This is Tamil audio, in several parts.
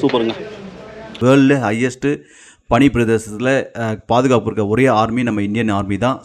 சூப்பருங்க. வேர்ல்டு ஹையஸ்ட்டு பனி பிரதேசத்தில் பாதுகாப்பு இருக்க ஒரே ஆர்மி நம்ம இந்தியன் ஆர்மி தான்.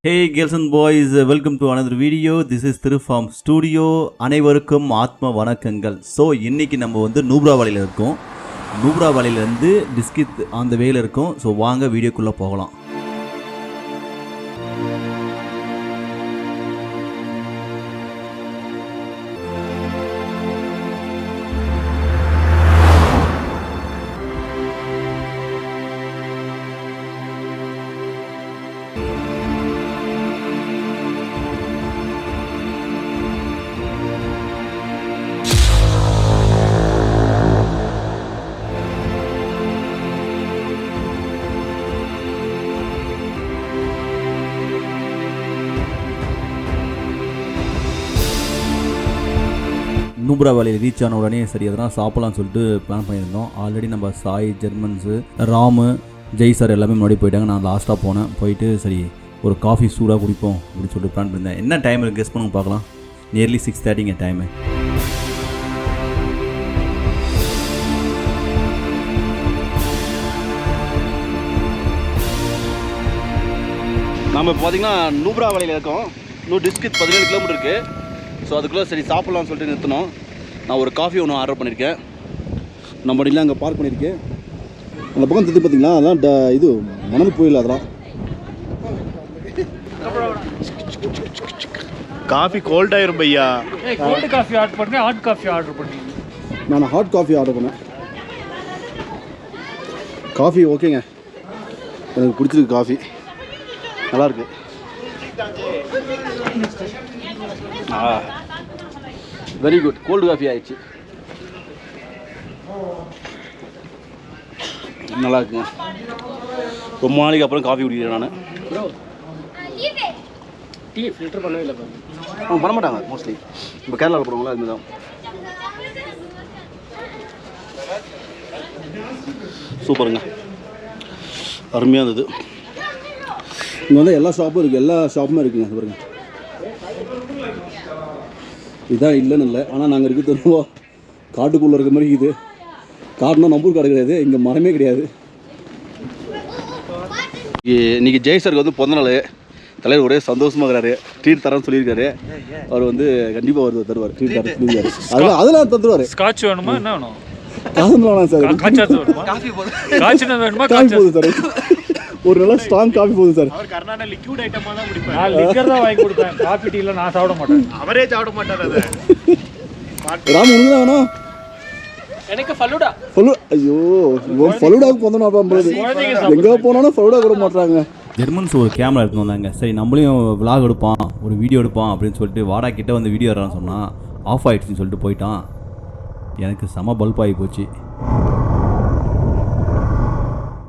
Hey girls and boys, welcome to another video. This is Thiru from Studio. அனைவருக்கும் ஆத்ம வணக்கங்கள். ஸோ இன்றைக்கி நம்ம வந்து நூப்ரா வேலியில் இருக்கோம். நூப்ரா வேலியிலேருந்து டிஸ்கித் அந்த வேல இருக்கோம். ஸோ வாங்க வீடியோக்குள்ளே போகலாம். நூப்ரா வேலியில் ரீச் ஆன உடனே சரி அதெல்லாம் சாப்பிட்லான்னு சொல்லிட்டு பிளான் பண்ணியிருந்தோம். ஆல்ரெடி நம்ம சாய், ஜெர்மன்ஸு, ராமு, ஜெய் சார் எல்லாமே முன்னாடி போயிட்டாங்க. நான் லாஸ்ட்டாக போனேன். போயிட்டு சரி ஒரு காஃபி சூடாக குடிப்போம் அப்படின்னு சொல்லிட்டு பிளான் பண்ணியிருந்தேன். என்ன டைம் இருக்குது கெஸ் பண்ணுங்க பார்க்கலாம். Nearly 6:30 time. நம்ம இப்போ பார்த்திங்கன்னா நூப்ரா வேலியில் இருக்கோம். இன்னும் டிஸ்ட்ரிக்ட் 17 கிலோமீட்டர் இருக்குது. ஸோ அதுக்குள்ளே சரி சாப்பிட்லான்னு சொல்லிட்டு நிறுத்தினோம். நான் ஒரு காஃபி ஒன்று ஆர்டர் பண்ணியிருக்கேன். நம்ம வண்டியில் அங்கே பார்க் பண்ணியிருக்கேன். அந்த பக்கம் திருப்பி பார்த்தீங்களா அதெல்லாம் இது மணல் புயல். அதெல்லாம் காஃபி கோல்ட் ஆயிரும் பையா. கோல்ட் காஃபி ஆர்டர் பண்ணேன், ஹாட் காஃபி ஆர்டர் பண்ணேன். நான் ஹாட் காஃபி ஆர்டர் பண்ணேன். காஃபி ஓகேங்க, எனக்கு பிடிச்சிருக்கு. காஃபி நல்லாயிருக்கு. Very good. கோல்டு காஃபி ஆயிடுச்சு, நல்லா இருக்குங்க. ரொம்ப நாளைக்கு அப்புறம் காஃபி குடிக்கிறேன் நான். டீ ஃபில்டர் பண்ணவே இல்லை அவங்க பண்ண மாட்டாங்க மோஸ்ட்லி. இப்போ கேரளாவில் போடுவாங்களா அதுமாதிரி தான். சூப்பருங்க, அருமையாக இருந்தது. இங்கே வந்து எல்லா ஷாப்பும் இருக்குது, எல்லா ஷாப்புமே இருக்குங்க. பாருங்க, இதான் இல்லைன்னு இல்லை, ஆனால் நாங்கள் இருக்கிறது காட்டுக்குள்ளே இருக்க மாதிரி இருக்குது. காடுனா நம்பூர் காடு கிடையாது, இங்கே மரமே கிடையாது. இன்றைக்கி ஜெய் சாருக்கு வந்து பிறந்த நாள். தலைவர் ஒரே சந்தோஷமாக இருக்கிறாரு. ட்ரீட் தரேன்னு சொல்லியிருக்காரு. அவர் வந்து கண்டிப்பாக வருவார், தருவார். ட்ரீட் தர சொல்லியிருக்காரு. அதெல்லாம் தந்துடுவார். ஸ்காட்ச் வேணுமா, என்ன வேணும்? காசு வேணாம் சார், காய்ச்சி வேணுமா? காஃபி போதும் சார், ஒரு நல்லா ஸ்ட்ராங் காஃபி போதும் சார். அவர் கர்நாடகா லிக்விட் ஐட்டமாக தான் குடிப்பார். நான் லிக்கர் தான் வாங்கி கொடுப்பேன். காஃபி டீலாம் நான் சாப்பிட மாட்டேன். அவரே சாப்பிட மாட்டார். அதை ராம் உனக்கு தான் வேணும். எனக்கு ஃபலூடா. ஐயோ, ஃபலூடாவுக்கு போனோம். எங்கே போனாலும் ஃபலூடா கூட மாட்டுறாங்க. ஜெர்மன்ஸ் ஒரு கேமரா எடுத்து வந்தாங்க. சரி நம்மளையும் விளாக் எடுப்பான், ஒரு வீடியோ எடுப்பான் அப்படின்னு சொல்லிட்டு வாடா கிட்ட வந்து வீடியோ எடுறான்னு சொன்னால் ஆஃப் ஆகிடுச்சின்னு சொல்லிட்டு போயிட்டான். எனக்கு செம பல்ப் ஆகி போச்சு.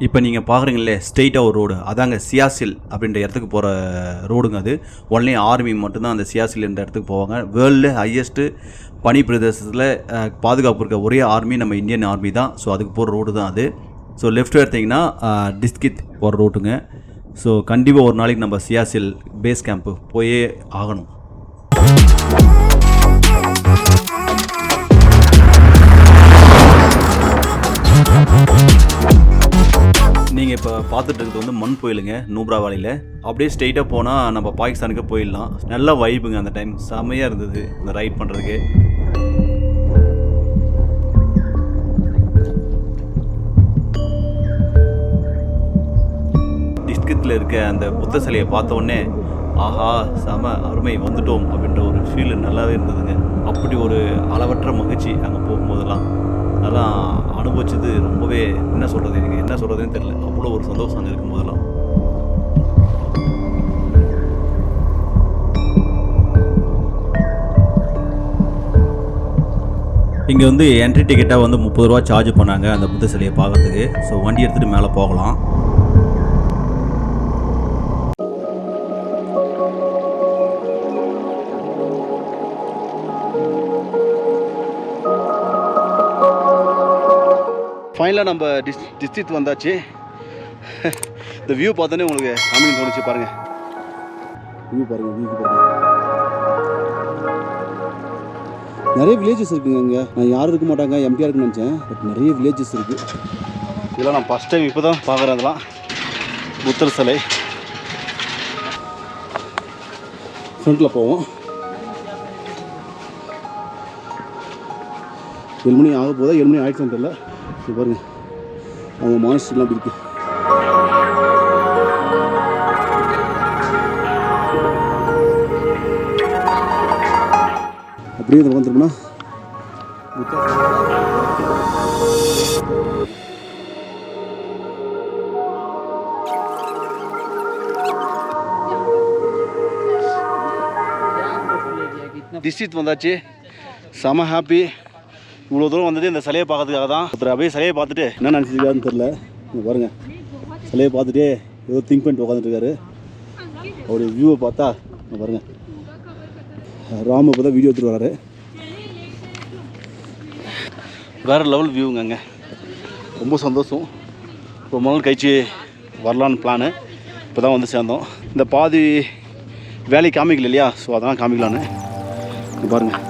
இப்போ நீங்கள் பார்க்குறீங்களே ஸ்ட்ரெயிட்டாக ஒரு ரோடு, அதாங்க சியாசில் அப்படின்ற இடத்துக்கு போகிற ரோடுங்க. அது ஒன்லி ஆர்மி மட்டும்தான் அந்த சியாசில் என்ற இடத்துக்கு போவாங்க. வேர்ல்டு ஹையஸ்ட்டு பனி பிரதேசத்தில் பாதுகாப்பு இருக்க ஒரே ஆர்மி நம்ம இந்தியன் ஆர்மி தான். ஸோ அதுக்கு போகிற ரோடு தான் அது. ஸோ லெஃப்ட் எடுத்திங்கன்னா டிஸ்கித் போகிற ரோட்டுங்க. ஸோ கண்டிப்பாக ஒரு நாளைக்கு நம்ம சியாசில் பேஸ் கேம்ப்பு போயே ஆகணும். நீங்கள் இப்போ பார்த்துட்டு இருக்கிறது வந்து மண் புயலுங்க நூப்ரா வேலியில். அப்படியே ஸ்ட்ரெயிட்டாக போனால் நம்ம பாகிஸ்தானுக்கு போயிடலாம். நல்ல வைப்புங்க. அந்த டைம் செம்மையாக இருந்தது இந்த ரைட் பண்ணுறதுக்கு. டிஸ்கித்தில் இருக்க அந்த புத்த சிலையை பார்த்த உடனே ஆஹா செம அருமை, வந்துட்டோம் அப்படின்ற ஒரு ஃபீல் நல்லாவே இருந்ததுங்க. அப்படி ஒரு அளவற்ற மகிழ்ச்சி அங்கே போகும்போதெல்லாம் அதெல்லாம் அனுபவிச்சது. ரொம்பவே என்ன சொல்கிறது, எனக்கு என்ன சொல்கிறதுன்னு தெரியல. அவ்வளோ ஒரு சந்தோஷம் அங்கே இருக்கும்போதெல்லாம். இங்கே வந்து என்ட்ரி டிக்கெட்டாக வந்து 30 ரூபா சார்ஜ் பண்ணாங்க அந்த புத்த சிலையை பார்க்கறதுக்கு. ஸோ வண்டி எடுத்துகிட்டு மேலே போகலாம். ஃபைனலாக நம்ம டிஸ்ட்ரிக்ட் வந்தாச்சு. இந்த வியூ பார்த்தோன்னே உங்களுக்கு காமிக்க தோணுச்சு. பாருங்கள் வியூ பாருங்கள். நிறைய வில்லேஜஸ் இருக்குங்க அங்கே. நான் யாரும் இருக்க மாட்டாங்க, எம்டியாக இருக்குன்னு நினச்சேன். பட் நிறைய வில்லேஜஸ் இருக்குது. இதெல்லாம் நான் ஃபஸ்ட் டைம் இப்போ தான் பார்க்குறேன். அதெல்லாம் புத்தர் சிலை. ஃப்ரண்ட்டில் போவோம். 7 மணி ஆக போதா 7 மணி ஆகிடுச்சுன்னு தெரியல. இது பாருங்கள் அவங்க மானிஸ்டர்லாம் அப்படி இருக்குது. அப்படியே இதை வந்துருக்குன்னா டிஸ்ட்ரிக்ட் வந்தாச்சு. செம ஹாப்பி. இவ்வளோ தூரம் வந்தது இந்த சிலையை பார்க்கறதுக்காக தான். ஒருத்தர் அப்படியே சிலையை பார்த்துட்டு என்ன நினச்சிருக்காருன்னு தெரில. இங்கே பாருங்கள் சிலையை பார்த்துட்டே ஏதோ திங்க் பண்ணிட்டு உட்காந்துட்டுருக்காரு. அவருடைய வியூவை பார்த்தா பாருங்கள் ராம இப்போ தான் வீடியோ எடுத்துகிட்டு வராரு. வேறு லெவல் வியூங்க அங்கே. ரொம்ப சந்தோஷம். ரொம்ப நாள் கழிச்சு வரலான்னு பிளானு. இப்போ தான் வந்து சேர்ந்தோம். இந்த பாதி வேலை காமிக்கல இல்லையா, ஸோ அதெல்லாம் காமிக்கலான்னு பாருங்கள்.